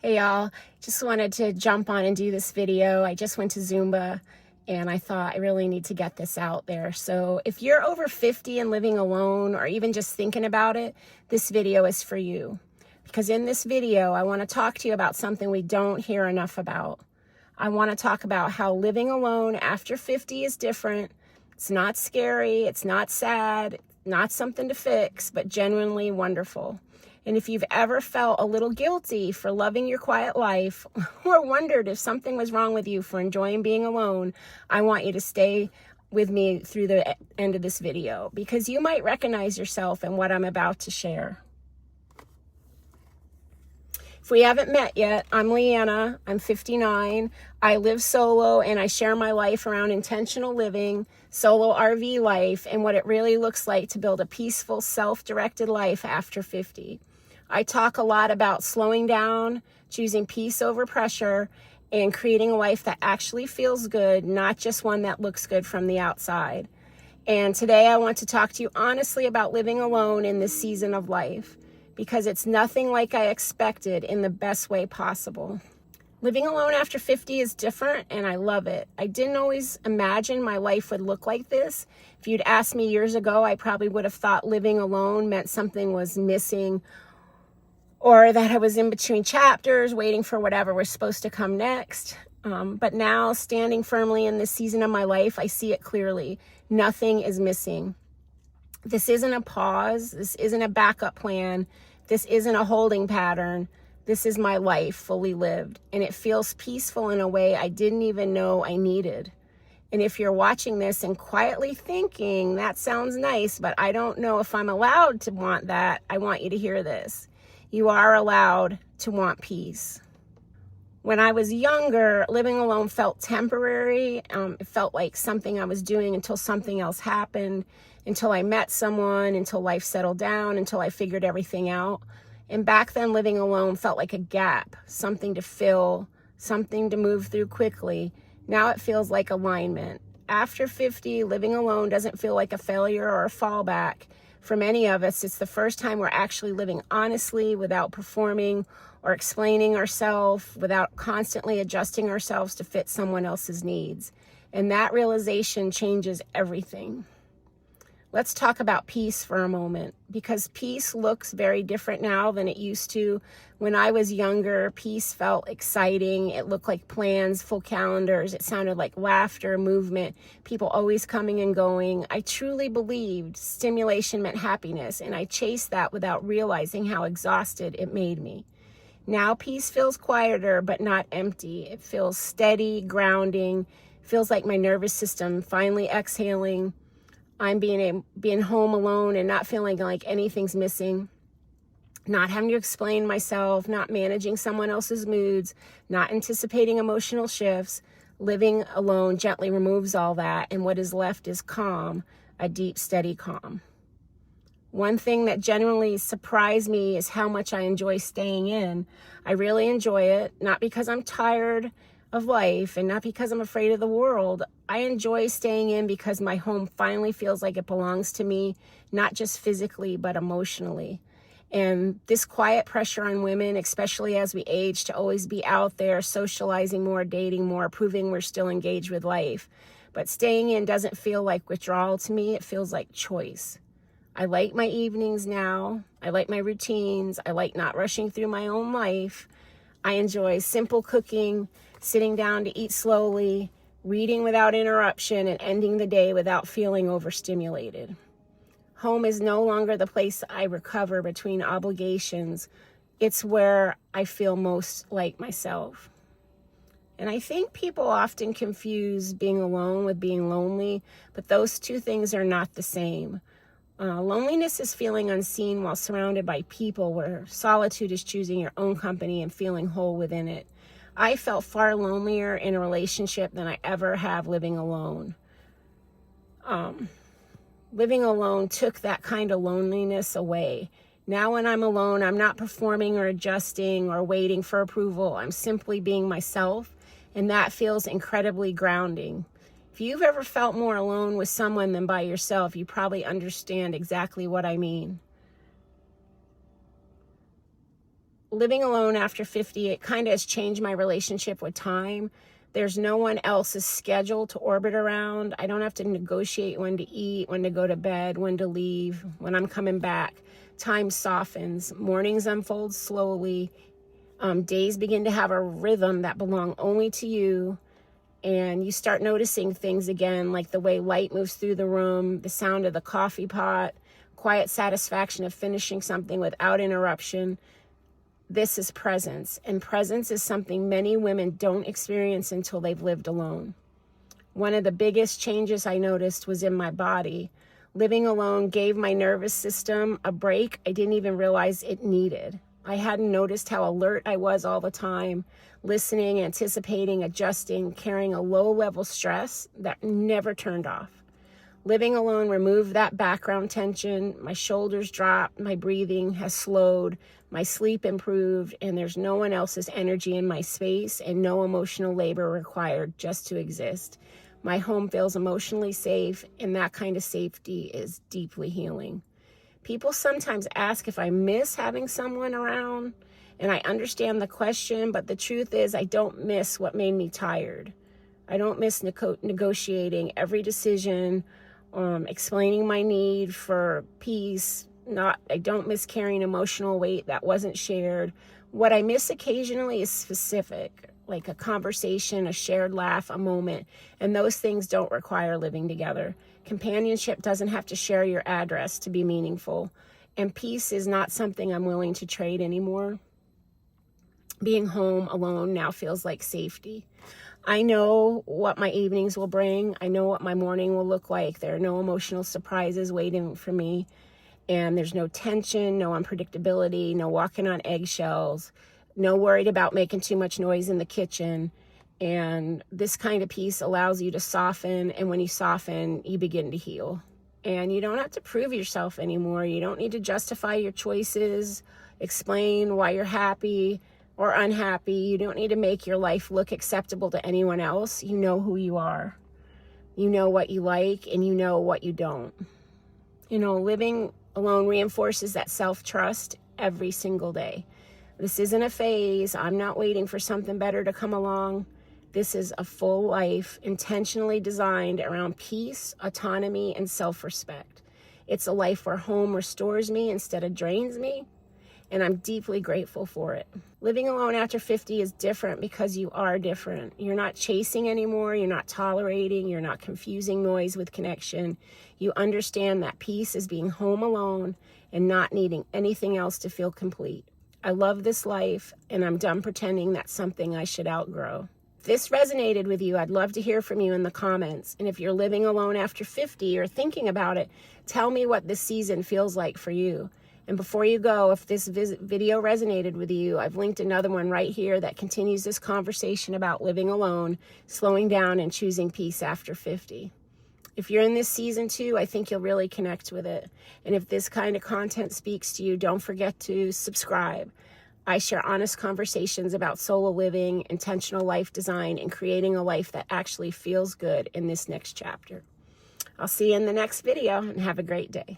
Hey y'all, just wanted to jump on and do this video. I just went to Zumba and I thought I really need to get this out there. So if you're over 50 and living alone or even just thinking about it, this video is for you. Because in this video, I want to talk to you about something we don't hear enough about. I want to talk about how living alone after 50 is different. It's not scary, it's not sad, not something to fix, but genuinely wonderful. And if you've ever felt a little guilty for loving your quiet life or wondered if something was wrong with you for enjoying being alone, I want you to stay with me through the end of this video because you might recognize yourself in what I'm about to share. If we haven't met yet, I'm Leanna, I'm 59, I live solo and I share my life around intentional living, solo RV life, and what it really looks like to build a peaceful, self-directed life after 50. I talk a lot about slowing down, choosing peace over pressure, and creating a life that actually feels good, not just one that looks good from the outside. And today I want to talk to you honestly about living alone in this season of life, because it's nothing like I expected in the best way possible. Living alone after 50 is different, and I love it. I didn't always imagine my life would look like this. If you'd asked me years ago, I probably would have thought living alone meant something was missing, or that I was in between chapters waiting for whatever was supposed to come next. But now, standing firmly in this season of my life, I see it clearly. Nothing is missing. This isn't a pause. This isn't a backup plan. This isn't a holding pattern. This is my life fully lived. And it feels peaceful in a way I didn't even know I needed. And if you're watching this and quietly thinking, that sounds nice, but I don't know if I'm allowed to want that, I want you to hear this. You are allowed to want peace. When I was younger, living alone felt temporary. It felt like something I was doing until something else happened, until I met someone, until life settled down, until I figured everything out. And back then, living alone felt like a gap, something to fill, something to move through quickly. Now it feels like alignment. After 50, living alone doesn't feel like a failure or a fallback. For many of us, it's the first time we're actually living honestly without performing or explaining ourselves, without constantly adjusting ourselves to fit someone else's needs. And that realization changes everything. Let's talk about peace for a moment, because peace looks very different now than it used to. When I was younger, peace felt exciting. It looked like plans, full calendars. It sounded like laughter, movement, people always coming and going. I truly believed stimulation meant happiness, and I chased that without realizing how exhausted it made me. Now peace feels quieter, but not empty. It feels steady, grounding. It feels like my nervous system finally exhaling. I'm being home alone and not feeling like anything's missing, not having to explain myself, not managing someone else's moods, not anticipating emotional shifts. Living alone gently removes all that, and what is left is calm, a deep, steady calm. One thing that genuinely surprised me is how much I enjoy staying in. I really enjoy it, not because I'm tired of life and not because I'm afraid of the world. I enjoy staying in because my home finally feels like it belongs to me, not just physically, but emotionally. And this quiet pressure on women, especially as we age, to always be out there, socializing more, dating more, proving we're still engaged with life. But staying in doesn't feel like withdrawal to me. It feels like choice. I like my evenings now. I like my routines. I like not rushing through my own life. I enjoy simple cooking, sitting down to eat slowly, reading without interruption, and ending the day without feeling overstimulated. Home is no longer the place I recover between obligations. It's where I feel most like myself. And I think people often confuse being alone with being lonely, but those two things are not the same. Loneliness is feeling unseen while surrounded by people, where solitude is choosing your own company and feeling whole within it. I felt far lonelier in a relationship than I ever have living alone. Living alone took that kind of loneliness away. Now when I'm alone, I'm not performing or adjusting or waiting for approval. I'm simply being myself, and that feels incredibly grounding. If you've ever felt more alone with someone than by yourself, you probably understand exactly what I mean. living alone after 50, it kind of has changed my relationship with time. There's no one else's schedule to orbit around. I don't have to negotiate when to eat, when to go to bed, when to leave, when I'm coming back. Time softens. Mornings unfold slowly. Days begin to have a rhythm that belong only to you. And you start noticing things again, like the way light moves through the room, the sound of the coffee pot, quiet satisfaction of finishing something without interruption. This is presence, and presence is something many women don't experience until they've lived alone. One of the biggest changes I noticed was in my body. Living alone gave my nervous system a break I didn't even realize it needed. I hadn't noticed how alert I was all the time, listening, anticipating, adjusting, carrying a low-level stress that never turned off. Living alone removed that background tension. My shoulders dropped, my breathing has slowed, my sleep improved, and there's no one else's energy in my space and no emotional labor required just to exist. My home feels emotionally safe, and that kind of safety is deeply healing. People sometimes ask if I miss having someone around, and I understand the question, but the truth is I don't miss what made me tired. I don't miss negotiating every decision, explaining my need for peace. I don't miss carrying emotional weight that wasn't shared. What I miss occasionally is specific, like a conversation, a shared laugh, a moment, and those things don't require living together. Companionship doesn't have to share your address to be meaningful, and peace is not something I'm willing to trade anymore. Being home alone now feels like safety. I know what my evenings will bring. I know what my morning will look like. There are no emotional surprises waiting for me. And there's no tension, no unpredictability, no walking on eggshells, no worried about making too much noise in the kitchen. And this kind of peace allows you to soften. And when you soften, you begin to heal. And you don't have to prove yourself anymore. You don't need to justify your choices, explain why you're happy or unhappy. You don't need to make your life look acceptable to anyone else. You know who you are. You know what you like and you know what you don't. Living alone reinforces that self-trust every single day. This isn't a phase. I'm not waiting for something better to come along. This is a full life intentionally designed around peace, autonomy, and self-respect. It's a life where home restores me instead of drains me, and I'm deeply grateful for it. Living alone after 50 is different because you are different. You're not chasing anymore. You're not tolerating. You're not confusing noise with connection. You understand that peace is being home alone and not needing anything else to feel complete. I love this life, and I'm done pretending that's something I should outgrow. If this resonated with you, I'd love to hear from you in the comments. And if you're living alone after 50 or thinking about it, tell me what this season feels like for you. And before you go, if this video resonated with you, I've linked another one right here that continues this conversation about living alone, slowing down, and choosing peace after 50. If you're in this season too, I think you'll really connect with it. And if this kind of content speaks to you, don't forget to subscribe. I share honest conversations about solo living, intentional life design, and creating a life that actually feels good in this next chapter. I'll see you in the next video, and have a great day.